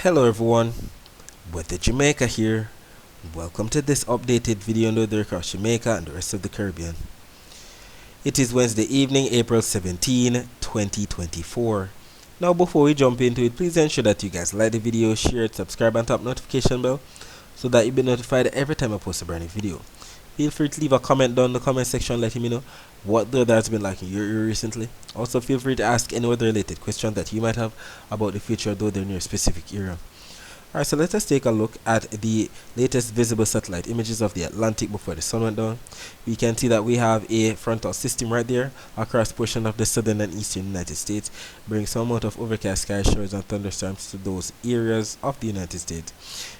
Hello everyone, Weather Jamaica here. Welcome to this updated video on the weather across Jamaica and the rest of the Caribbean. It is Wednesday evening, April 17, 2024. Now before we jump into it, please ensure that you guys like the video, share it, subscribe and tap notification bell so that you'll be notified every time I post a brand new video. Feel free to leave a comment down in the comment section letting me know what the weather has been like in your area recently. Also feel free to ask any weather related question that you might have about the future of the weather in your specific area. Alright, so let us take a look at the latest visible satellite images of the Atlantic before the sun went down. We can see that we have a frontal system right there across portion of the southern and eastern United States, bringing some amount of overcast sky showers and thunderstorms to those areas of the United States.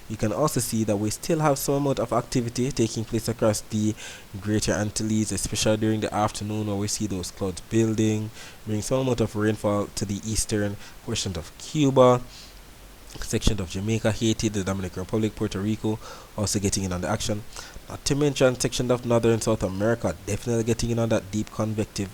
You can also see that we still have some amount of activity taking place across the Greater Antilles, especially during the afternoon where we see those clouds building, bringing some amount of rainfall to the eastern portion of Cuba, section of Jamaica, Haiti, the Dominican Republic, Puerto Rico also getting in on the action. Not to mention section of Northern South America definitely getting in on that deep convective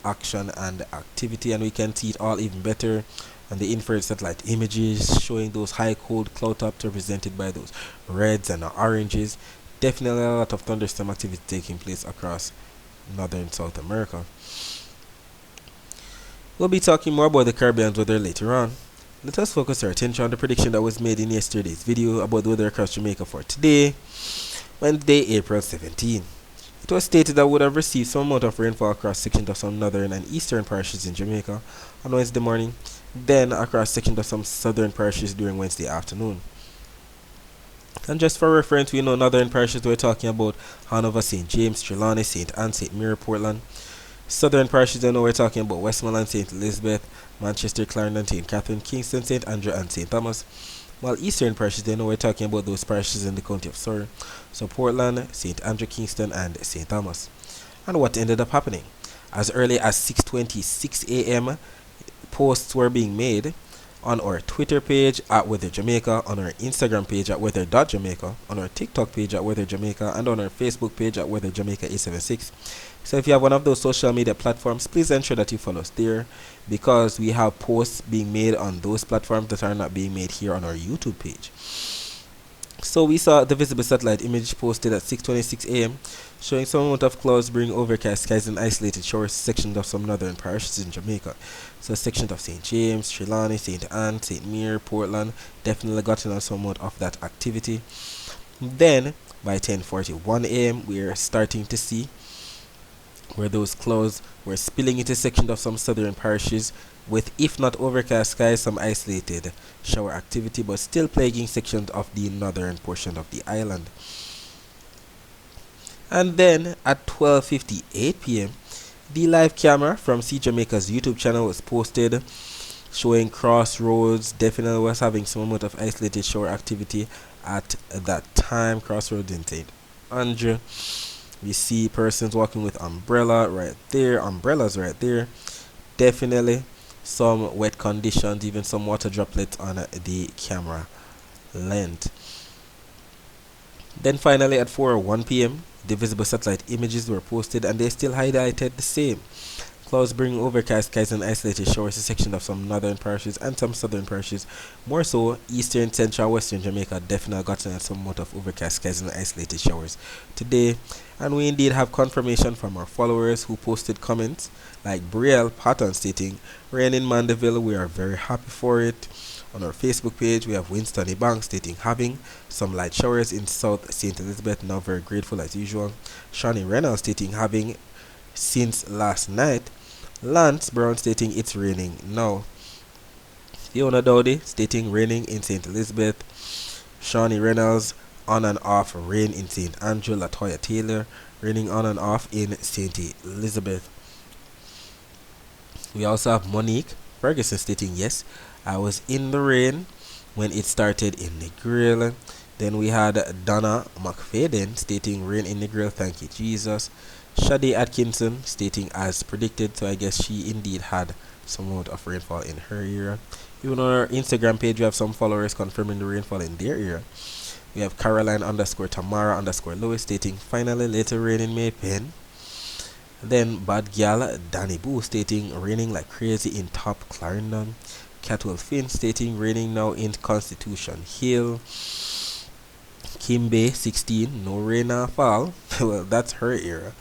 action and activity, and we can see it all even better on the infrared satellite images showing those high cold cloud tops represented by those reds and oranges. Definitely a lot of thunderstorm activity taking place across Northern South America. We'll be talking more about the Caribbean weather later on. Let us focus our attention on the prediction that was made in yesterday's video about the weather across Jamaica for today, Wednesday, April 17. It was stated that we would have received some amount of rainfall across sections of some northern and eastern parishes in Jamaica on Wednesday morning, then across sections of some southern parishes during Wednesday afternoon. And just for reference, we know northern parishes we're talking about Hanover, St. James, Trelawney, St. Anne, St. Mary, Portland. Southern parishes, I know we're talking about Westmoreland, St. Elizabeth, Manchester, Clarendon, St. Catherine, Kingston, St. Andrew and St. Thomas. While eastern parishes, I know we're talking about those parishes in the county of Surrey, so Portland, St. Andrew, Kingston and St. Thomas. And what ended up happening? As early as 6:26 a.m. posts were being made on our Twitter page at Weather Jamaica, on our Instagram page at weather.jamaica, on our TikTok page at Weather Jamaica, and on our Facebook page at Weather Jamaica 876. So if you have one of those social media platforms, please ensure that you follow us there, because we have posts being made on those platforms that are not being made here on our YouTube page. So we saw the visible satellite image posted at 6:26 a.m. showing some amount of clouds bringing overcast skies and isolated showers sections of some northern parishes in Jamaica. So sections of St. James, Trelawney, St. Anne, St. Mary, Portland definitely got in on some amount of that activity. Then by 10:41 a.m. we are starting to see where those clouds were spilling into sections of some southern parishes with, if not overcast skies, some isolated shower activity, but still plaguing sections of the northern portion of the island. And then at 12:58 p.m. the live camera from See Jamaica's YouTube channel was posted showing Crossroads definitely was having some amount of isolated shower activity at that time. Crossroads in St. Andrew. We see persons walking with umbrellas right there. Definitely some wet conditions, even some water droplets on the camera lens. Then finally at 4:01 p.m. the visible satellite images were posted, and they still highlighted the same. Clouds bringing overcast skies and isolated showers to sections of some northern parishes and some southern parishes. More so, eastern, central, western Jamaica definitely got some amount of overcast skies and isolated showers today. And we indeed have confirmation from our followers who posted comments like Brielle Patton stating, "Rain in Mandeville, we are very happy for it." On our Facebook page, we have Winston Ebank stating, "Having some light showers in South St. Elizabeth, now very grateful as usual." Shawnee Reynolds stating, "Having since last night." Lance Brown stating, "It's raining now." Fiona Dowdy stating, "Raining in St. Elizabeth." Shawnee Reynolds, "On and off rain in St. Andrew." Latoya Taylor, "Raining on and off in St. Elizabeth." We also have Monique Ferguson stating, "Yes, I was in the rain when it started in the grill." Then we had Donna McFadden stating, "Rain in the grill, thank you Jesus." Shade Atkinson stating, "As predicted," so I guess she indeed had some amount of rainfall in her area. Even on our Instagram page, we have some followers confirming the rainfall in their area. We have Caroline underscore Tamara underscore Lewis stating, "Finally little rain in Maypen." Then Bad Gal Danny Boo stating, "Raining like crazy in Top Clarendon." Catwell Finn stating raining now in Constitution Hill. Kimbe 16, no rain or fall. Well, that's her era.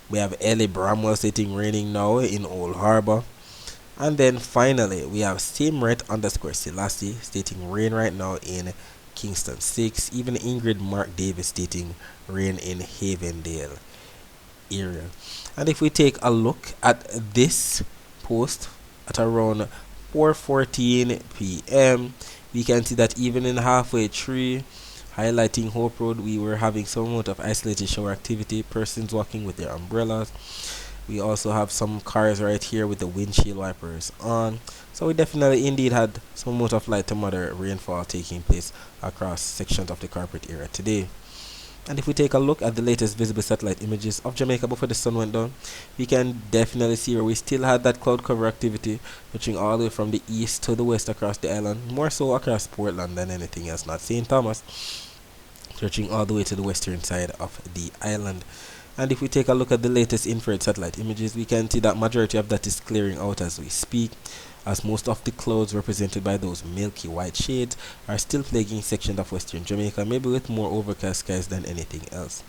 We have Ellie Bramwell stating raining now in Old Harbor. And then finally, we have Simret_Selassie stating rain right now in Kingston 6. Even Ingrid Mark Davis stating rain in Havendale area. And if we take a look at this post at around 4:14 p.m., we can see that even in halfway tree, highlighting Hope Road, we were having some amount of isolated shower activity, persons walking with their umbrellas. We also have some cars right here with the windshield wipers on. So we definitely indeed had some amount of light to moderate rainfall taking place across sections of the corporate area today. And if we take a look at the latest visible satellite images of Jamaica before the sun went down, we can definitely see where we still had that cloud cover activity reaching all the way from the east to the west across the island, more so across Portland than anything else, not St. Thomas, stretching all the way to the western side of the island. And if we take a look at the latest infrared satellite images, we can see that majority of that is clearing out as we speak, as most of the clouds represented by those milky white shades are still plaguing sections of western Jamaica, maybe with more overcast skies than anything else.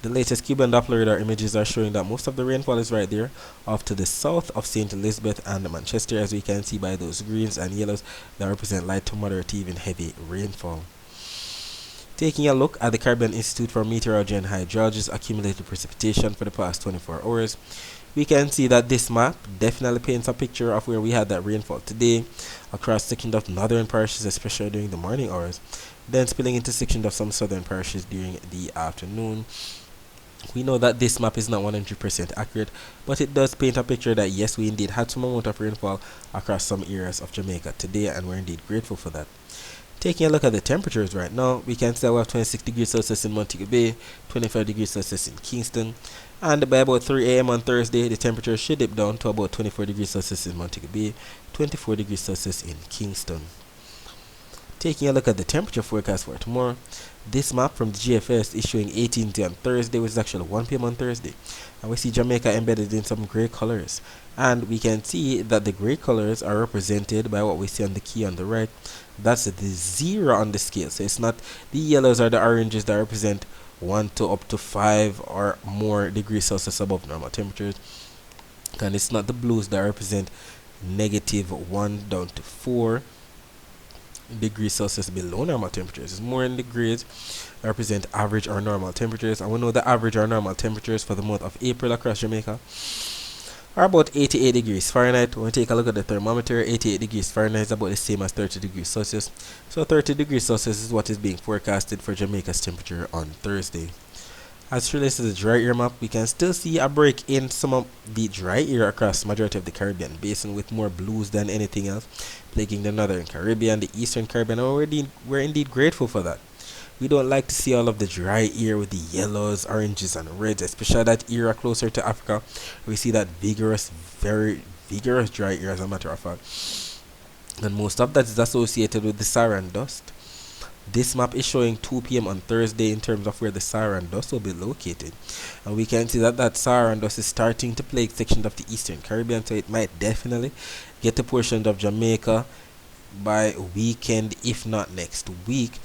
The latest Cuban Doppler radar images are showing that most of the rainfall is right there off to the south of St. Elizabeth and Manchester, as we can see by those greens and yellows that represent light to moderate to even heavy rainfall. Taking a look at the Caribbean Institute for Meteorology and Hydrology's accumulated precipitation for the past 24 hours, we can see that this map definitely paints a picture of where we had that rainfall today across sections of northern parishes, especially during the morning hours, then spilling into sections of some southern parishes during the afternoon. We know that this map is not 100% accurate, but it does paint a picture that yes, we indeed had some amount of rainfall across some areas of Jamaica today, and we're indeed grateful for that. Taking a look at the temperatures right now, we can see that we have 26 degrees Celsius in Montego Bay, 25 degrees Celsius in Kingston, and by about 3 a.m. on Thursday, the temperature should dip down to about 24 degrees Celsius in Montego Bay, 24 degrees Celsius in Kingston. Taking a look at the temperature forecast for tomorrow, this map from the GFS is showing 18 on Thursday, which is actually 1 p.m. on Thursday. And we see Jamaica embedded in some grey colors. And we can see that the grey colors are represented by what we see on the key on the right. That's the 0 on the scale. So it's not the yellows or the oranges that represent 1 to up to 5 or more degrees Celsius above normal temperatures. And it's not the blues that represent -1 down to 4 degrees Celsius below normal temperatures. It's more in the grades that represent average or normal temperatures. And we know the average or normal temperatures for the month of April across Jamaica are about 88 degrees Fahrenheit. When we take a look at the thermometer, 88 degrees Fahrenheit is about the same as 30 degrees Celsius. So 30 degrees Celsius is what is being forecasted for Jamaica's temperature on Thursday. As it relates to the dry air map, we can still see a break in some of the dry air across the majority of the Caribbean basin, with more blues than anything else plaguing the northern Caribbean, the eastern Caribbean, and we're indeed grateful for that. We don't like to see all of the dry air with the yellows, oranges, and reds, especially that area closer to Africa. We see that vigorous, very vigorous dry air, as a matter of fact. And most of that is associated with the Saharan dust. This map is showing 2 p.m. on Thursday in terms of where the Saharan dust will be located. And we can see that Saharan dust is starting to plague sections of the eastern Caribbean, so it might definitely get a portion of Jamaica by weekend, if not next week.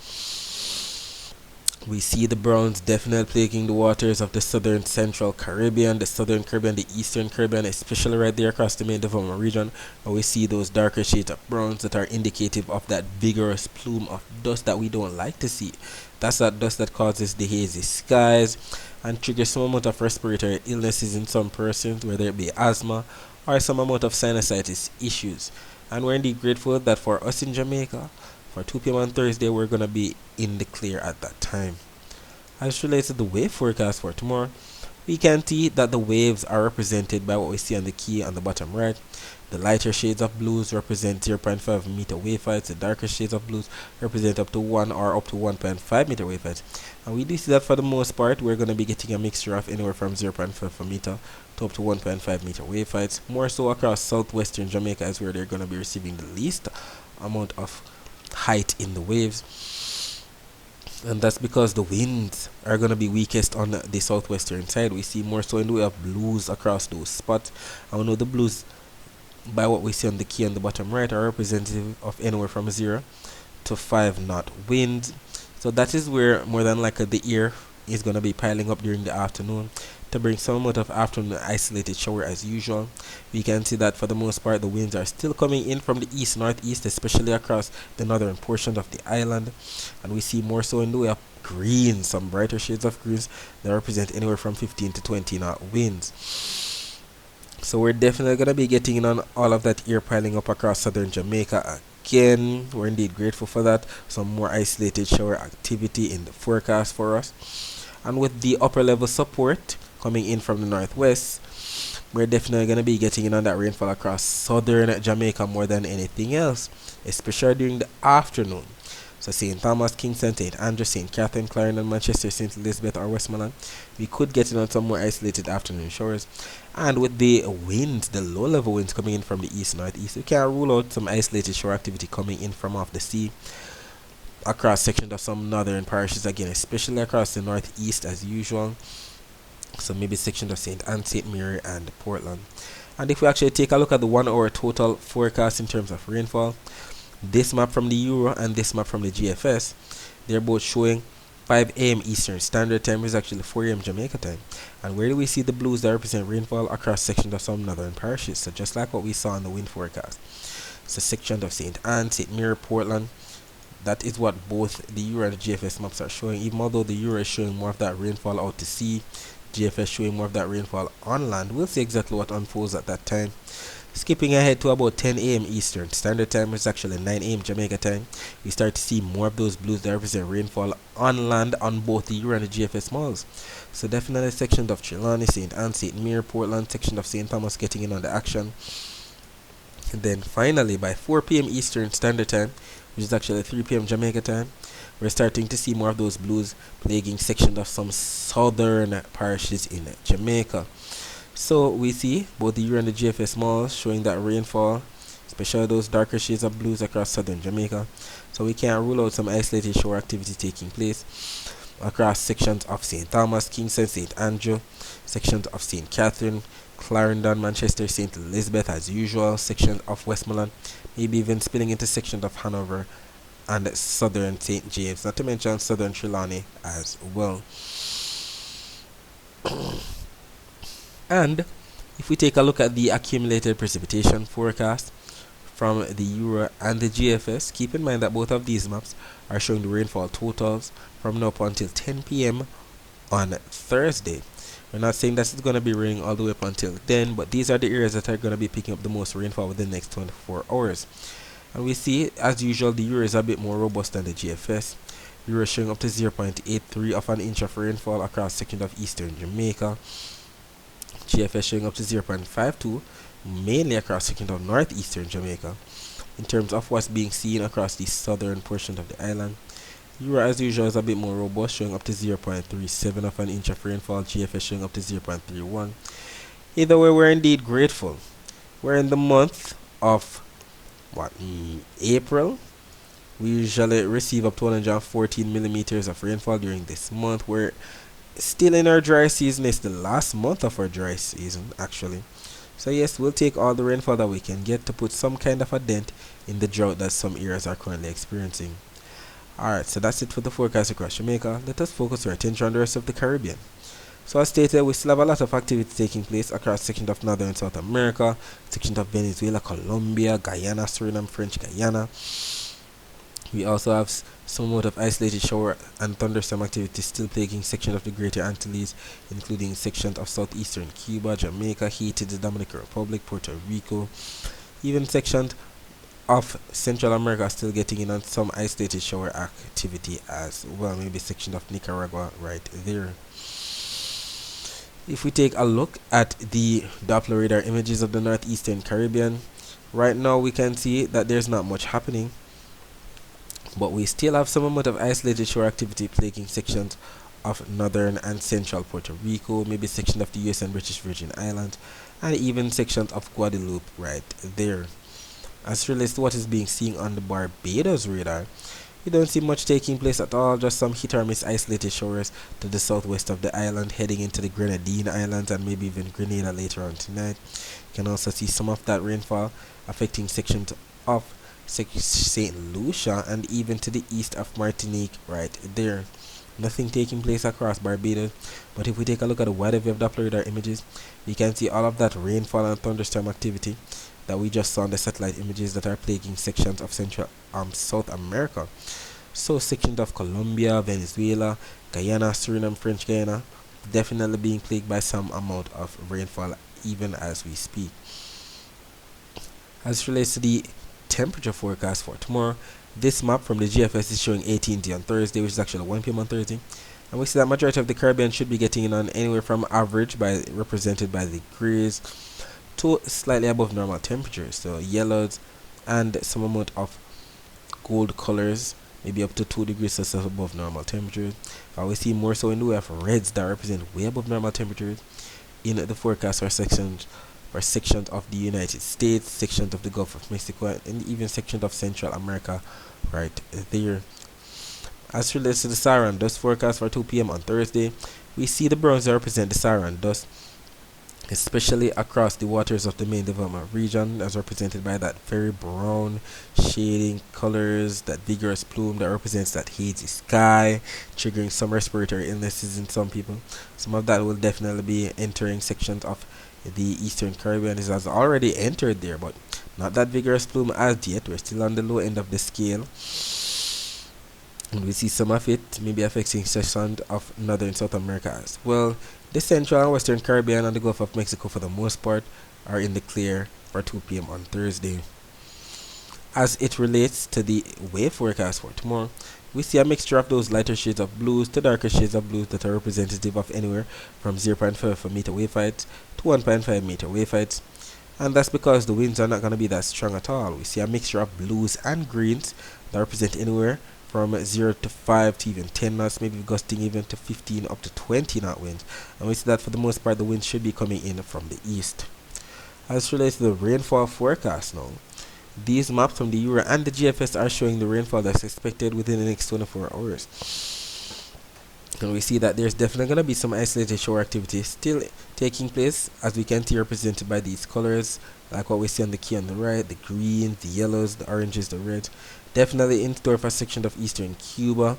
We see the browns definitely plaguing the waters of the southern central Caribbean, the southern Caribbean, the eastern Caribbean, especially right there across the main development region. And we see those darker shades of browns that are indicative of that vigorous plume of dust that we don't like to see. That's that dust that causes the hazy skies and triggers some amount of respiratory illnesses in some persons, whether it be asthma or some amount of sinusitis issues. And we're indeed grateful that for us in Jamaica, for 2 p.m. on Thursday, we're going to be in the clear at that time. As relates to the wave forecast for tomorrow, we can see that the waves are represented by what we see on the key on the bottom right. The lighter shades of blues represent 0.5 meter wave heights. The darker shades of blues represent up to 1 or up to 1.5 meter wave heights. And we do see that for the most part, we're going to be getting a mixture of anywhere from 0.5 meter to up to 1.5 meter wave heights. More so across southwestern Jamaica is where they're going to be receiving the least amount of height in the waves. And that's because the winds are going to be weakest on the southwestern side. We see more so in the way of blues across those spots. And we know the blues by what we see on the key on the bottom right are representative of anywhere from 0 to 5 knot winds. So that is where more than likely the air is going to be piling up during the afternoon to bring some amount of afternoon isolated shower as usual. We can see that for the most part the winds are still coming in from the east northeast, especially across the northern portion of the island, and we see more so in the way of green, some brighter shades of greens that represent anywhere from 15 to 20 knot winds. So we're definitely going to be getting in on all of that air piling up across southern Jamaica again. We're indeed grateful for that. Some more isolated shower activity in the forecast for us. And with the upper level support coming in from the northwest, we're definitely going to be getting in on that rainfall across southern Jamaica more than anything else, especially during the afternoon. So St. Thomas, Kingston, St. Andrew, St. Catherine, Clarendon, Manchester, St. Elizabeth or Westmoreland, we could get in on some more isolated afternoon showers. And with the winds, the low level winds coming in from the east northeast, we can't rule out some isolated shower activity coming in from off the sea across sections of some northern parishes again, especially across the northeast as usual. So maybe sections of St. Anne, St. Mary and Portland. And if we actually take a look at the 1 hour total forecast in terms of rainfall, this map from the Euro and this map from the GFS, they're both showing 5 a.m. Eastern Standard Time is actually 4 a.m. Jamaica time. And where do we see the blues that represent rainfall? Across sections of some northern parishes. So just like what we saw in the wind forecast. So section of St. Anne, St. Mary, Portland, that is what both the Euro and the GFS maps are showing. Even although the Euro is showing more of that rainfall out to sea, GFS showing more of that rainfall on land. We'll see exactly what unfolds at that time. Skipping ahead to about 10 a.m. Eastern Standard Time, which is actually 9 a.m. Jamaica time, we start to see more of those blues that represent rainfall on land on both the Euro and the GFS malls. So definitely sections of Trelawney, St. Anne, St. Mary, Portland, section of St. Thomas getting in on the action. And then finally by 4 p.m. Eastern Standard Time, which is actually 3 p.m. Jamaica time, we're starting to see more of those blues plaguing sections of some southern parishes in Jamaica. So we see both the Euro and the GFS malls showing that rainfall, especially those darker shades of blues across southern Jamaica. So we can't rule out some isolated shower activity taking place across sections of St. Thomas, Kingston, St. Andrew, sections of St. Catherine, Clarendon, Manchester, St. Elizabeth as usual, section of Westmoreland, maybe even spilling into sections of Hanover and southern St. James, not to mention southern Trelawney as well. And if we take a look at the accumulated precipitation forecast from the Euro and the GFS, keep in mind that both of these maps are showing the rainfall totals from now up until 10 p.m. on Thursday. We're not saying that it's going to be raining all the way up until then, but these are the areas that are going to be picking up the most rainfall within the next 24 hours. And we see, as usual, the Euro is a bit more robust than the GFS. Euro showing up to 0.83 of an inch of rainfall across sections of eastern Jamaica. GFS showing up to 0.52, mainly across sections of northeastern Jamaica. In terms of what's being seen across the southern portion of the island, Euro as usual is a bit more robust, showing up to 0.37 of an inch of rainfall. GFS showing up to 0.31. Either way, we're indeed grateful. We're in the month of April. We usually receive up to 114 millimeters of rainfall during this month. We're still in our dry season. It's the last month of our dry season actually. So yes, we'll take all the rainfall that we can get to put some kind of a dent in the drought that some areas are currently experiencing. Alright, so that's it for the forecast across Jamaica. Let us focus our attention on the rest of the Caribbean. So as stated, we still have a lot of activity taking place across sections of Northern and South America, sections of Venezuela, Colombia, Guyana, Suriname, French Guyana. We also have some amount of isolated shower and thunderstorm activity still plaguing sections of the Greater Antilles, including sections of southeastern Cuba, Jamaica, Haiti, the Dominican Republic, Puerto Rico. Even sections of Central America still getting in on some isolated shower activity as well, maybe section of Nicaragua right there. If we take a look at the Doppler radar images of the northeastern Caribbean, right now we can see that there's not much happening, but we still have some amount of isolated shore activity plaguing sections of northern and central Puerto Rico, maybe section of the US and British Virgin Islands, and even sections of Guadeloupe right there. As relates to what is being seen on the Barbados radar, we don't see much taking place at all, just some hit or miss isolated showers to the southwest of the island, heading into the Grenadine Islands and maybe even Grenada later on tonight. You can also see some of that rainfall affecting sections of St. Lucia and even to the east of Martinique right there. Nothing taking place across Barbados, but if we take a look at the wider view of Doppler radar images, we can see all of that rainfall and thunderstorm activity that we just saw on the satellite images that are plaguing sections of Central South America. So sections of Colombia, Venezuela, Guyana, Suriname, French Guyana, definitely being plagued by some amount of rainfall even as we speak. As it relates to the temperature forecast for tomorrow, this map from the GFS is showing 18 on Thursday, which is actually 1 p.m. on Thursday. And we see that majority of the Caribbean should be getting in on anywhere from average, represented by the grays, to slightly above normal temperatures. So yellows and some amount of gold colors, maybe up to 2 degrees Celsius above normal temperatures. We see more so in the way of reds that represent way above normal temperatures in the forecast for sections of the United States, sections of the Gulf of Mexico, and even sections of Central America right there. As relates to the Saharan dust forecast for 2 p.m. on Thursday, we see the browns that represent the Saharan dust, especially across the waters of the main development region, as represented by that very brown shading colors, that vigorous plume that represents that hazy sky, triggering some respiratory illnesses in some people. Some of that will definitely be entering sections of the Eastern Caribbean. It has already entered there, but not that vigorous plume as yet. We're still on the low end of the scale, and we see some of it maybe affecting sections of Northern South America as well. The Central and Western Caribbean and the Gulf of Mexico, for the most part, are in the clear for 2 p.m. on Thursday. As it relates to the wave forecast for tomorrow, we see a mixture of those lighter shades of blues to darker shades of blues that are representative of anywhere from 0.5 meter wave heights to 1.5 meter wave heights. And that's because the winds are not going to be that strong at all. We see a mixture of blues and greens that represent anywhere from 0 to 5 to even 10 knots, maybe gusting even to 15 up to 20 knot winds. And we see that for the most part the winds should be coming in from the east. As relates to the rainfall forecast now, these maps from the Euro and the GFS are showing the rainfall that's expected within the next 24 hours. And we see that there's definitely going to be some isolated shower activity still taking place, as we can see represented by these colors, like what we see on the key on the right, the greens, the yellows, the oranges, the reds. Definitely in store for sections of eastern Cuba,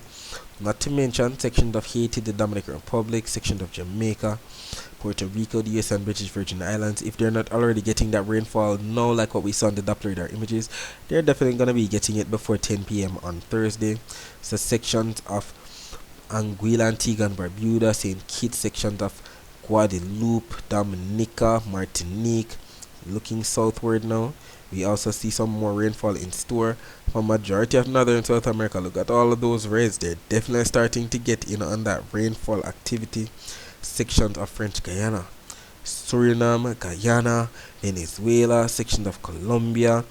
not to mention sections of Haiti, the Dominican Republic, sections of Jamaica, Puerto Rico, the US and British Virgin Islands. If they're not already getting that rainfall now, like what we saw in the Doppler radar images, they're definitely going to be getting it before 10 p.m. on Thursday. So sections of Anguilla, Antigua and Barbuda, St. Kitts, sections of Guadeloupe, Dominica, Martinique. Looking southward now, we also see some more rainfall in store for majority of Northern South America. Look at all of those reds. They're definitely starting to get in on that rainfall activity. Sections of French Guyana, Suriname, Guyana, Venezuela, sections of Colombia.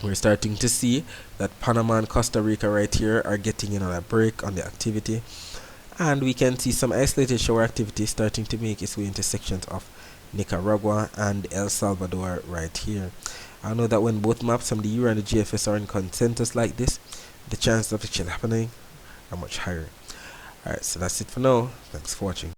We're starting to see that Panama and Costa Rica right here are getting in on a break on the activity. And we can see some isolated shower activity starting to make its way into sections of Nicaragua and El Salvador right here. I know that when both maps from the Euro and the GFS are in consensus like this, the chances of it happening are much higher. Alright, so that's it for now. Thanks for watching.